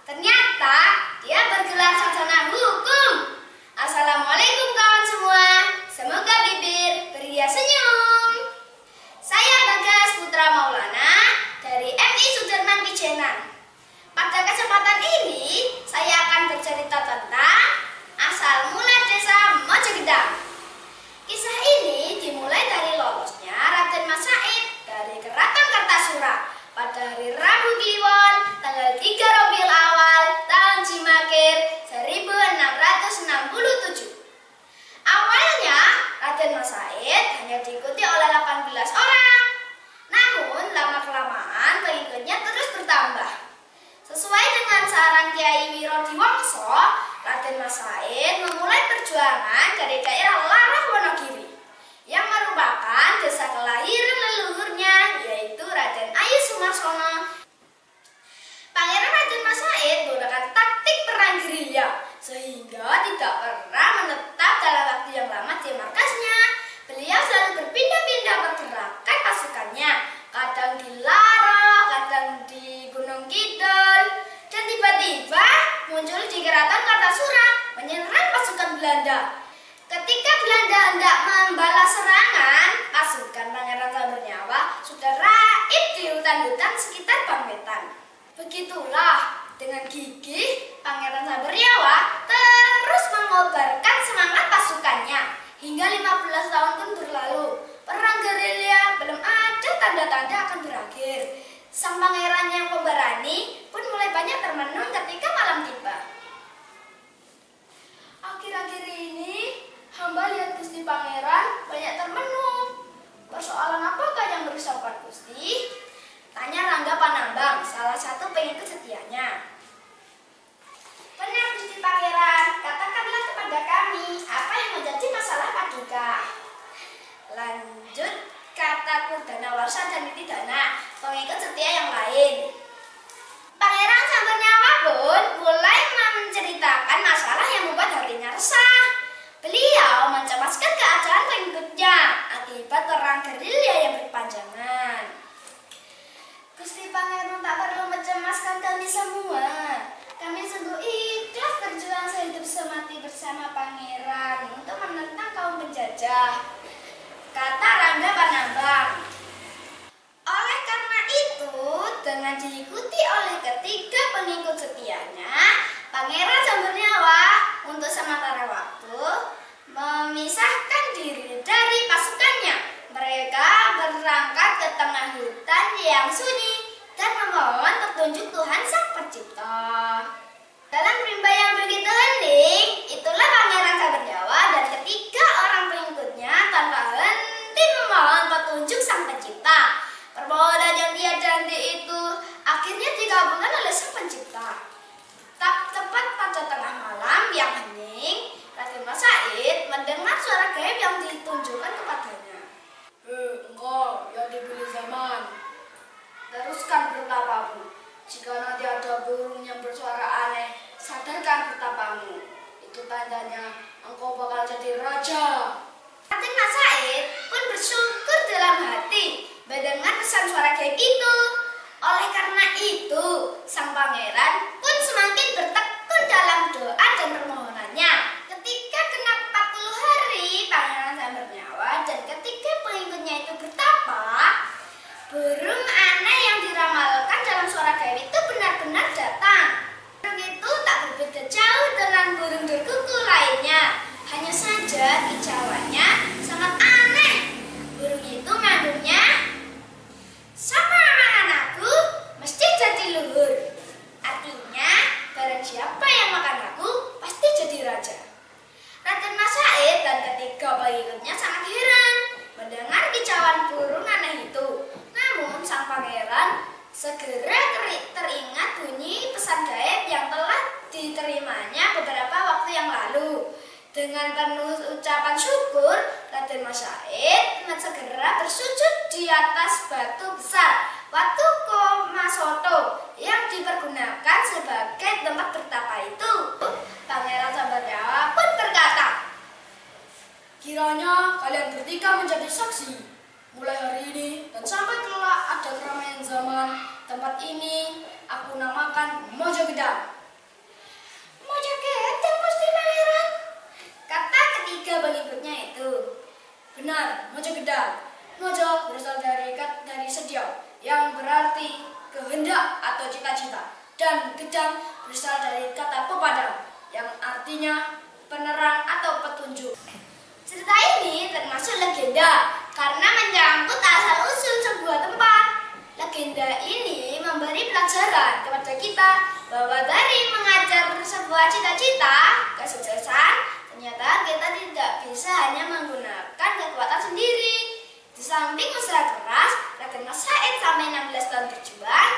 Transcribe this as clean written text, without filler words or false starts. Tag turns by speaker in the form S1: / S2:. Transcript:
S1: Ternyata dia bergelar sarjana hukum. Assalamualaikum kawan semua. Semoga bibir beria senyum. Saya Bagas Putra Maulana dari MI Sudirman Pijenan. Pada kesempatan ini saya akan bercerita tentang asal mula desa Mojogedang. Kisah ini dimulai dari lolosnya Raden Mas Said dari Keraton Kartasura pada hari Rabu Kliwon tanggal 3 Rabiul Awal tahun Cimakir 1667. Awalnya Raden Mas Said hanya diikuti oleh 18 orang. Namun lama-kelamaan pengikutnya terus bertambah. Sesuai dengan saran Kiai Wiro Diwangso, Raden Mas Said memulai perjuangan dari daerah Larah Wonogiri yang merupakan desa kelahiran leluhurnya, yaitu Raden Ayu Sumarsono. Pangeran Raden Mas Said menggunakan taktik perang gerilya sehingga tidak pernah menetap dalam waktu yang lama di markasnya. Beliau selalu berpindah-pindah pergerakan pasukannya, kadang di Laro, kadang di Gunung Kidul, dan tiba-tiba muncul di Keraton Kartasura menyerang pasukan Belanda. Ketika Belanda hendak membalas serangan, pasukan Pangeran Sambernyawa sudah raib di hutan-hutan sekitar Bangwetan. Begitulah, dengan gigih Pangeran Sambernyawa terus mengobarkan semangat pasukannya. Hingga 15 tahun pun berlalu, perang gerilya belum ada tanda-tanda akan berakhir. Sang pangeran yang pemberani pun mulai banyak termenung ketika malam tiba. Akhir-akhir ini, hamba lihat Gusti Pangeran banyak termenung. Persoalan apakah yang merisaukan Gusti? Tanya Rangga Panambang, salah satu pengikut setianya. Benar Gusti Pangeran, katakanlah kepada kami apa yang menjadi masalah Paduka. Lanjut kata Kurdanawarsa dan Nitidana, pengikut setia yang lain. Pangeran Sambernyawa pun mulai menceritakan masalah yang membuat hatinya resah. Beliau mencemaskan keadaan pengikutnya akibat perang gerilya yang berkepanjangan. Gusti Pangeran tak perlu mencemaskan kami semua. Kami sungguh ikhlas berjuang sehidup semati bersama Pangeran untuk menentang kaum penjajah, kata Rangga Panambang. Oleh karena itu, dengan diikuti oleh ketiga pengikut setianya, Pangeran Sambernyawa untuk sementara waktu memisahkan diri dari pasukannya. Mereka berangkat ke tengah hutan yang sunyi dan memohon petunjuk Tuhan Sang Pencipta. Dalam rimba yang begitu hening, itulah Pangeran Sambernyawa dan ketiga orang pengikutnya tanpa henti memohon petunjuk Sang Pencipta. Permohonan yang tiada henti itu akhirnya dikabulkan oleh Sang Pencipta. Tak tepat pada tengah malam yang hening, Raden Mas Said mendengar suara gaib yang ditunjukkan kepadanya. Engkau yang dipilih zaman, teruskan bertapamu. Jika nanti ada burung yang bersuara aneh, sadarkan bertapamu. Itu tandanya engkau bakal jadi raja. Raden Mas Said pun bersyukur dalam hati mendengar pesan suara gaib itu. Oleh karena itu, sang pangeran pun semakin bertekun dalam doa dan permohonannya. Ketika genap 40 hari Pangeran Sambernyawa dan ketiga pengikutnya itu bertapa, burung aneh yang diramalkan dalam suara gaib itu benar-benar datang. Burung itu tak berbeda jauh dengan burung berkuku lainnya. Hanya saja kicauannya sangat aneh. Burung itu mengandungnya, "Sama anakku mesti jadi luhur." Artinya, barang siapa yang makan aku pasti jadi raja. Raden Mas Said dan ketiga pengikutnya sangat heran mendengar kicauan burung aneh itu. Namun sang pangeran segera teringat bunyi pesan gaib yang telah diterimanya beberapa waktu yang lalu. Dengan penuh ucapan syukur, Raden Mas Said segera bersujud di atas batu besar, Watu Komasoto, yang dipergunakan sebagai tempat bertapa itu. Pangeran Sambernyawa pun berkata, "Kiranya kalian bertiga menjadi saksi. Mulai hari ini dan sampai kelak ada keramaian zaman, tempat tempat ini aku namakan Mojogedang. Mojogedang Gusti Pangeran. Kata ketiga pengikutnya itu. Benar, Mojogedang. Mojo berasal dari sediau yang berarti kehendak atau cita-cita, dan gedang berasal dari kata pepadang yang artinya penerang atau petunjuk. Cerita ini termasuk legenda karena menyangkut asal-usul sebuah tempat. Legenda ini memberi pelajaran kepada kita bahwa dari mengajar sebuah cita-cita, kesuksesan, ternyata kita tidak bisa hanya menggunakan kekuatan sendiri. Di samping usaha keras, Raden Mas Said sampai 16 tahun berjuang,